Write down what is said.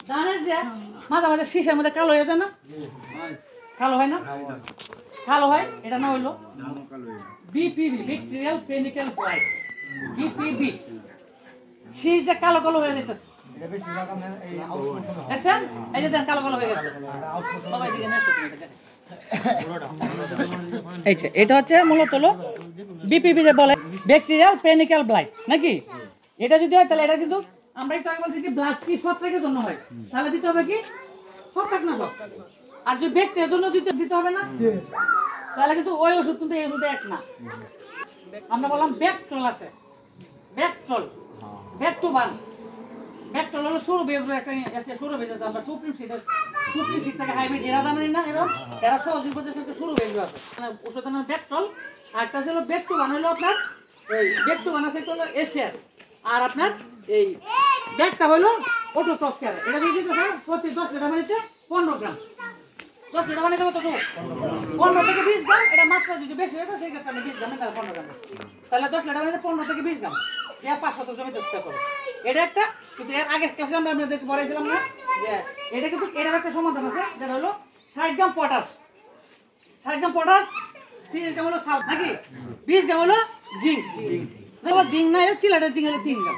জানেন যে মাঝে মাঝে শীষের মধ্যে কালো হয়ে যায় না, কালো হয় না, কালো হয়, এটা না হইলো বিপিবি, ব্যাকটেরিয়াল পেনিক্যাল ব্লাইট, বিপিবি। শীষ যে কালো কালো হয়ে যেতেছে, দেখছেন? এই যে কালো কালো হয়ে গেছে। সবাই দিকে এটা হচ্ছে মূলত হলো বিপিবি যে বলে ব্যাকটেরিয়াল পেনিক্যাল ব্লাইট নাকি। এটা যদি হয় তাহলে এটা কিন্তু আমরা একটু আগে বলছি কি ব্লাস্ট কি ছত্রাকের জন্য হয়, তাহলে দিতে হবে কি ছত্রাকনাশক। আর যদি ব্যাকটেরিয়ার জন্য দিতে হবে না, তাহলে কিন্তু ওই ওষুধ কিন্তু এই ওষুধে এক না। আমরা বললাম ব্যাকট্রল আছে, ব্যাকট্রল, ব্যাকটুবান। ব্যাকট্রল হলো সরু বেজর একটা এসে সরু বেজর আমরা সুপ্রিম সিড থেকে হাইব্রিড এরা জানেন না, এরা সহজে পদ্ধতি থেকে সরু বেজর আছে। মানে ওষুধের নাম ব্যাকট্রল। আর একটা হলো ব্যাকটুবান, হলো আপনার এই ব্যাকটুবান আছে হলো এসিআর। আর আপনার এই ব্যাকটা হলো অটোটপ কেয়ার। এটা দিয়ে দিতে স্যার প্রতি 10 লিটার পানিতে 15 গ্রাম, 10 লিটার পানি দেবো তো 15 থেকে 20 গ্রাম। এটা মাত্রা যদি বেশি হয়ে যায় সেই ক্ষেত্রে আমি 20 গ্রামে 15 গ্রাম, তাহলে 10 লিটার পানিতে 15 থেকে 20 গ্রাম। এটা 5 শতক জমিতে চেষ্টা করো। এটা একটা কিন্তু এর আগের ক্লাসে আমরা আপনাদেরকে বলেছিলাম না যে এটা কিন্তু এটার একটা সমাধান আছে, যেটা হলো 60 গ্রাম পটাশ, 60 গ্রাম পটাশ, 30 গ্রাম হলো সালফার নাকি, 20 গ্রাম হলো জিঙ্ক। জিঙ্ক না, চিলাটা জিঙ্ক হলো 3 গ্রাম।